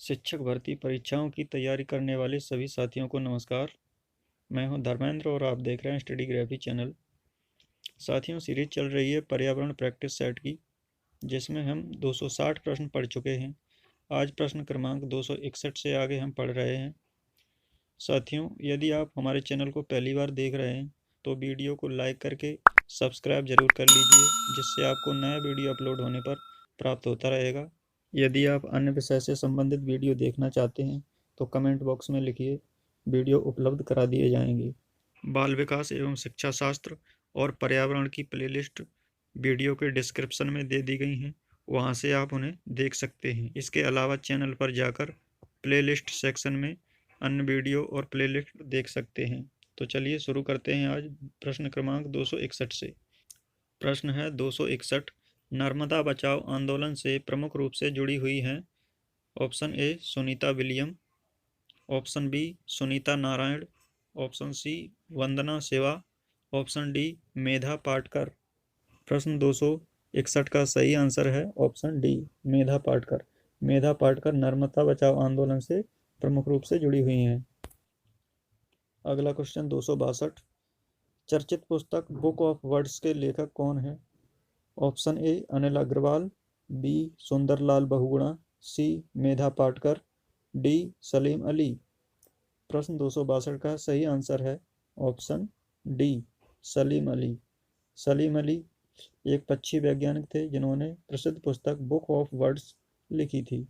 शिक्षक भर्ती परीक्षाओं की तैयारी करने वाले सभी साथियों को नमस्कार। मैं हूं धर्मेंद्र और आप देख रहे हैं स्टडीग्राफी चैनल। साथियों, सीरीज चल रही है पर्यावरण प्रैक्टिस सेट की, जिसमें हम 260 प्रश्न पढ़ चुके हैं। आज प्रश्न क्रमांक 261 से आगे हम पढ़ रहे हैं। साथियों, यदि आप हमारे चैनल को पहली बार देख रहे हैं तो वीडियो को लाइक करके सब्सक्राइब जरूर कर लीजिए, जिससे आपको नया वीडियो अपलोड होने पर प्राप्त होता रहेगा। यदि आप अन्य विषय से संबंधित वीडियो देखना चाहते हैं तो कमेंट बॉक्स में लिखिए, वीडियो उपलब्ध करा दिए जाएंगे। बाल विकास एवं शिक्षा शास्त्र और पर्यावरण की प्लेलिस्ट वीडियो के डिस्क्रिप्शन में दे दी गई हैं, वहां से आप उन्हें देख सकते हैं। इसके अलावा चैनल पर जाकर प्लेलिस्ट सेक्शन में अन्य वीडियो और प्लेलिस्ट देख सकते हैं। तो चलिए शुरू करते हैं आज प्रश्न क्रमांक 261 से। प्रश्न है 261। नर्मदा बचाओ आंदोलन से प्रमुख रूप से जुड़ी हुई हैं। Option A Sunita William, option B Sunita Narayan, option C Vandana Shiva, option D Medha Patkar. प्रश्न 261 का सही आंसर है ऑप्शन डी मेधा पाटकर। मेधा पाटकर नर्मदा बचाओ आंदोलन से प्रमुख रूप से जुड़ी हुई हैं। अगला क्वेश्चन 262। चर्चित पुस्तक बुक ऑफ वर्ड्स के लेखक कौन है? Option A Anil Agarwal, B Sundarlal Bahuguna, C Medha Patkar, D Salim Ali. प्रश्न 262 का सही आंसर है ऑप्शन डी सलीम अली। सलीम अली एक पक्षी वैज्ञानिक थे जिन्होंने प्रसिद्ध पुस्तक बुक ऑफ वर्ड्स लिखी थी।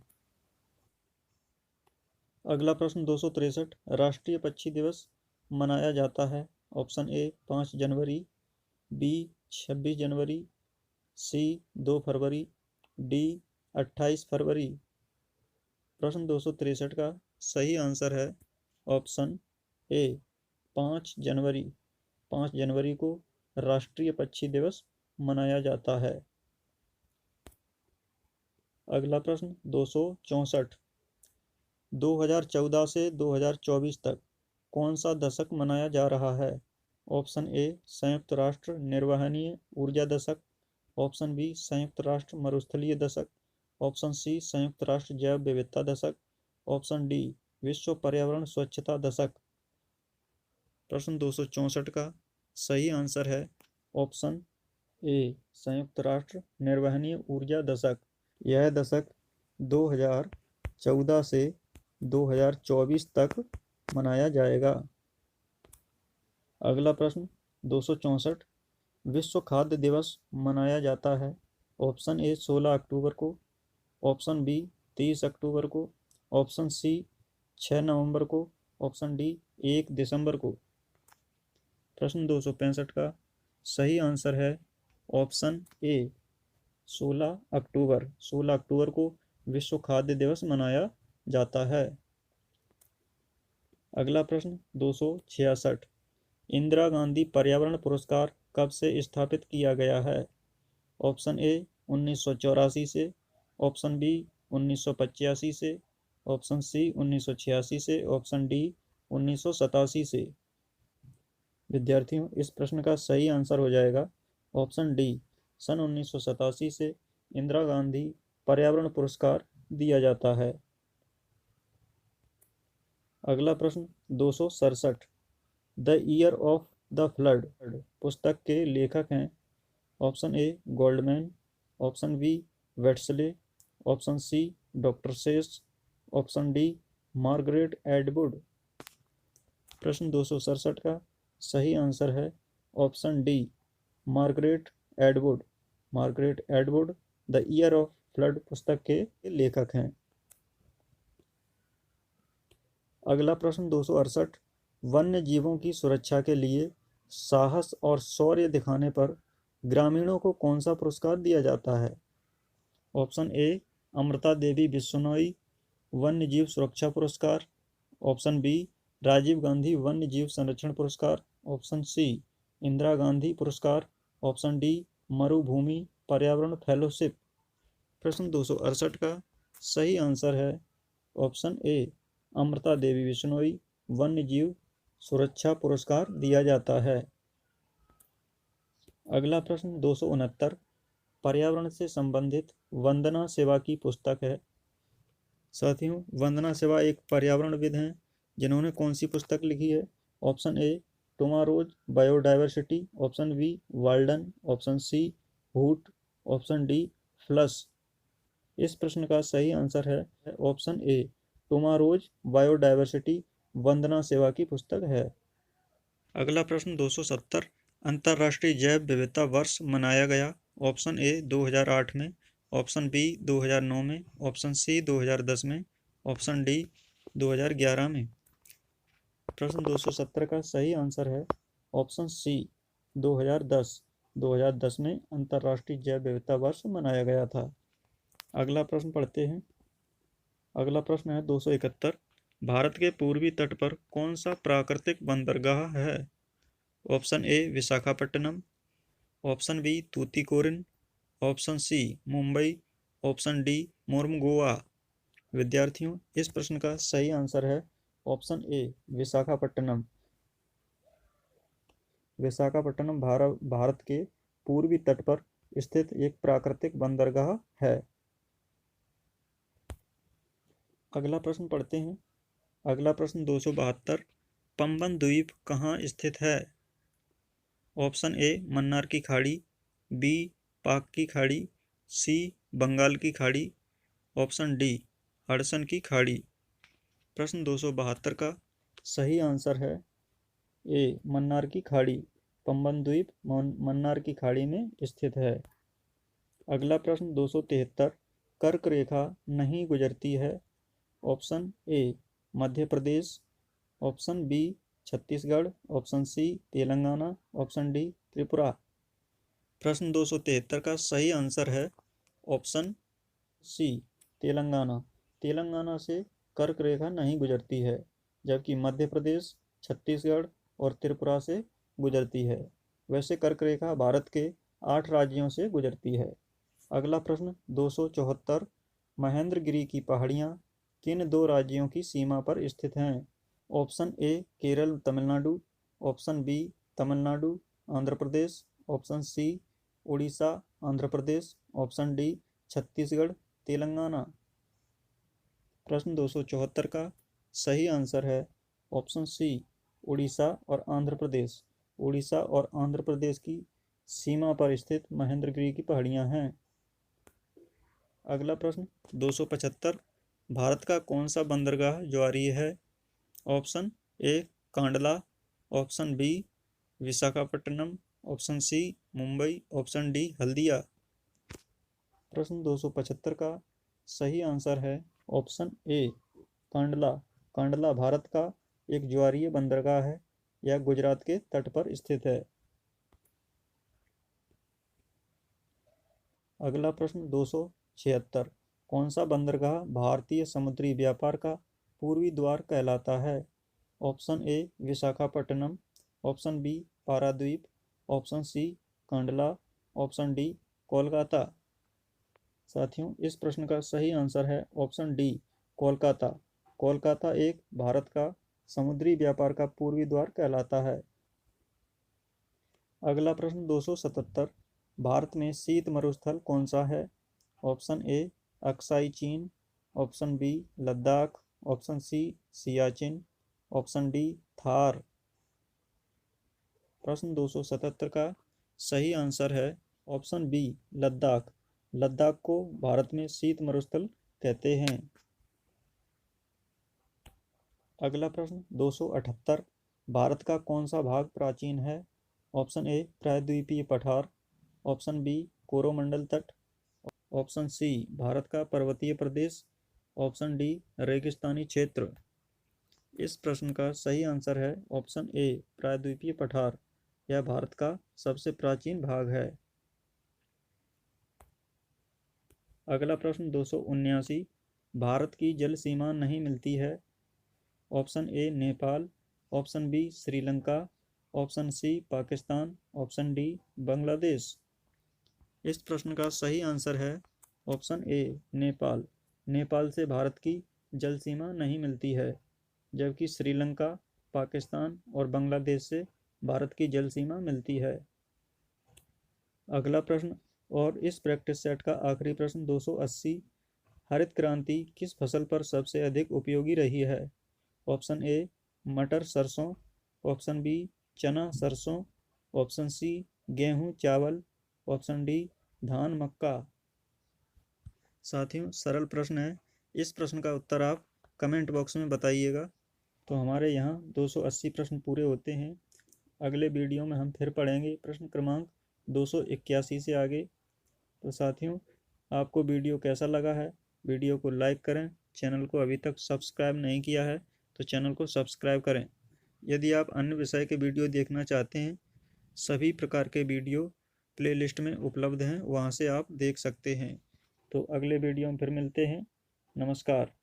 अगला प्रश्न 263। राष्ट्रीय पक्षी दिवस मनाया जाता है। ऑप्शन ए 5 जनवरी, बी 26 जनवरी, सी 2 फरवरी, डी 28 फरवरी। प्रश्न 263 का सही आंसर है ऑप्शन ए 5 जनवरी। 5 जनवरी को राष्ट्रीय पक्षी दिवस मनाया जाता है। अगला प्रश्न 264। 2014 से 2024 तक कौन सा दशक मनाया जा रहा है? ऑप्शन ए संयुक्त राष्ट्र निर्वहनीय ऊर्जा दशक, ऑप्शन बी संयुक्त राष्ट्र मरुस्थलीय दशक, ऑप्शन सी संयुक्त राष्ट्र जैव विविधता दशक, ऑप्शन डी विश्व पर्यावरण स्वच्छता दशक। प्रश्न 264 का सही आंसर है ऑप्शन ए संयुक्त राष्ट्र निर्वहनीय ऊर्जा दशक। यह दशक 2014 से 2024 तक मनाया जाएगा। अगला प्रश्न 264। विश्व खाद्य दिवस मनाया जाता है। ऑप्शन ए 16 अक्टूबर को, ऑप्शन बी 30 अक्टूबर को, ऑप्शन सी 6 नवंबर को, ऑप्शन डी 1 दिसंबर को। प्रश्न 265 का सही आंसर है ऑप्शन ए 16 अक्टूबर। 16 अक्टूबर को विश्व खाद्य दिवस मनाया जाता है। अगला प्रश्न 266। इंदिरा गांधी पर्यावरण पुरस्कार कब से स्थापित किया गया है? ऑप्शन ए 1984 से, ऑप्शन बी 1985 से, ऑप्शन सी 1986 से, ऑप्शन डी 1987 से। विद्यार्थियों, इस प्रश्न का सही आंसर हो जाएगा ऑप्शन डी सन 1987 से इंदिरा गांधी पर्यावरण पुरस्कार दिया जाता है। अगला प्रश्न 267। The year of the flood पुस्तक के लेखक हैं। Option A Goldman, option B Wesley, option C doctor Seuss, option D Margaret Atwood. प्रश्न 267 का सही आंसर है option D Margaret Atwood. Margaret Atwood the year of flood पुस्तक के लेखक हैं। अगला प्रश्न 268। वन्य जीवों की सुरक्षा के लिए साहस और शौर्य दिखाने पर ग्रामीणों को कौन सा पुरस्कार दिया जाता है? ऑप्शन ए अमृता देवी बिश्नोई वन्य जीव सुरक्षा पुरस्कार, ऑप्शन बी राजीव गांधी वन्य जीव संरक्षण पुरस्कार, ऑप्शन सी इंदिरा गांधी पुरस्कार, ऑप्शन डी मरुभूमि पर्यावरण फेलोशिप। प्रश्न 268 का सही आंसर है ऑप्शन ए अमृता देवी बिश्नोई वन्य जीव सुरक्षा पुरस्कार दिया जाता है। अगला प्रश्न 269। पर्यावरण से संबंधित वंदना शिवा की पुस्तक है। साथियों, वंदना शिवा एक पर्यावरणविद हैं जिन्होंने कौन सी पुस्तक लिखी है? Option A tomorrow's biodiversity, option B Walden, option C Hoot, option D Flush. इस प्रश्न का सही आंसर है option A tomorrow's biodiversity, Vandana Shiva की पुस्तक है। अगला प्रश्न 270, अंतर्राष्ट्रीय जैव विविधता वर्ष मनाया गया? ऑप्शन ए 2008 में, ऑप्शन बी 2009 में, ऑप्शन सी 2010 में, ऑप्शन डी 2011 में। प्रश्न 270 का सही आंसर है ऑप्शन सी 2010। 2010 में अंतर्राष्ट्रीय जैव विविधता वर्ष मनाया गया था। अगला प्रश्न पढ़ते हैं। अगला प्रश्न है 271, भारत के पूर्वी तट पर कौन सा प्राकृतिक बंदरगाह है? Option A Visakhapatnam, option B Tuticorin, option C Mumbai, option D Mormugao. विद्यार्थियों, इस प्रश्न का सही आंसर है ऑप्शन ए विशाखापट्टनम। विशाखापट्टनम भारत के पूर्वी तट पर स्थित एक प्राकृतिक बंदरगाह है। अगला प्रश्न पढ़ते हैं। अगला प्रश्न 272, पंबन द्वीप कहाँ स्थित है? ऑप्शन ए मन्नार की खाड़ी, बी पाक की खाड़ी, सी बंगाल की खाड़ी, ऑप्शन डी हडसन की खाड़ी। प्रश्न 272 का सही आंसर है ए मन्नार की खाड़ी। पंबन द्वीप मन्नार की खाड़ी में स्थित है। अगला प्रश्न 273, कर्क रेखा नहीं गुजरती है? Option A Madhya Pradesh, option B Chhattisgarh, option C Telangana, option D Tripura. प्रश्न 273 का सही आंसर है ऑप्शन सी तेलंगाना। तेलंगाना से कर्क रेखा नहीं गुजरती है, जबकि मध्य प्रदेश, छत्तीसगढ़ और त्रिपुरा से गुजरती है। वैसे कर्क रेखा भारत के 8 राज्यों से गुजरती है। अगला प्रश्न 274, महेंद्रगिरी की पहाड़ियाँ किन 2 राज्यों की सीमा पर स्थित हैं? Option A Kerala Tamil Nadu, option B Tamil Nadu Andhra Pradesh, option C Orissa Andhra Pradesh, option D Chhattisgarh Telangana. प्रश्न 274 का सही आंसर है ऑप्शन सी उड़ीसा और आंध्र प्रदेश। उड़ीसा और आंध्र प्रदेश की सीमा पर स्थित महेंद्रगिरी की पहाड़ियाँ हैं। अगला प्रश्न 275, भारत का कौन सा बंदरगाह ज्वारीय है? Option A Kandla, option B Visakhapatnam, option C Mumbai, option D Haldia. प्रश्न 275 का सही आंसर है ऑप्शन ए कांडला। कांडला भारत का एक ज्वारीय बंदरगाह है। यह गुजरात के तट पर स्थित है। अगला प्रश्न 276, कौन सा बंदरगाह भारतीय समुद्री व्यापार का पूर्वी द्वार कहलाता है? Option A Visakhapatnam, option B Paradip, option C Kandla, option D Kolkata. साथियों, इस प्रश्न का सही आंसर है ऑप्शन डी कोलकाता। कोलकाता एक भारत का समुद्री व्यापार का पूर्वी द्वार कहलाता है। अगला प्रश्न 277, भारत में शीत मरुस्थल कौन सा है? Option A Aksai Chin, option B Ladakh, option C Siachen, option D Thar. प्रश्न 277 का सही आंसर है ऑप्शन बी लद्दाख। लद्दाख को भारत में शीत मरुस्थल कहते हैं। अगला प्रश्न 278, भारत का कौन सा भाग प्राचीन है? ऑप्शन ए प्रायद्वीपीय पठार, ऑप्शन बी कोरोमंडल तट, ऑप्शन सी भारत का पर्वतीय प्रदेश, ऑप्शन डी रेगिस्तानी क्षेत्र। इस प्रश्न का सही आंसर है ऑप्शन ए प्रायद्वीपीय पठार। यह भारत का सबसे प्राचीन भाग है। अगला प्रश्न 279, भारत की जल सीमा नहीं मिलती है? Option A Nepal, option B Sri Lanka, option C Pakistan, option D Bangladesh. इस प्रश्न का सही आंसर है ऑप्शन ए नेपाल। नेपाल से भारत की जल सीमा नहीं मिलती है, जबकि श्रीलंका, पाकिस्तान और बांग्लादेश से भारत की जल सीमा मिलती है। अगला प्रश्न और इस प्रैक्टिस सेट का आखिरी प्रश्न 280, हरित क्रांति किस फसल पर सबसे अधिक उपयोगी रही है? ऑप्शन ए मटर सरसों, ऑप्शन बी चना सरसों, ऑप्शन सी गेहूं चावल, ऑप्शन डी धान मक्का। साथियों सरल प्रश्न है, इस प्रश्न का उत्तर आप कमेंट बॉक्स में बताइएगा। तो हमारे यहाँ 280 प्रश्न पूरे होते हैं। अगले वीडियो में हम फिर पढ़ेंगे प्रश्न क्रमांक 281 से आगे। तो साथियों आपको वीडियो कैसा लगा है? वीडियो को लाइक करें। चैनल को अभी तक सब्सक्राइब नहीं किया है तो चैनल को सब्सक्राइब करें। यदि आप अन्य विषय के वीडियो देखना चाहते हैं, सभी प्रकार के वीडियो प्लेलिस्ट में उपलब्ध हैं, वहां से आप देख सकते हैं। तो अगले वीडियो में फिर मिलते हैं। नमस्कार।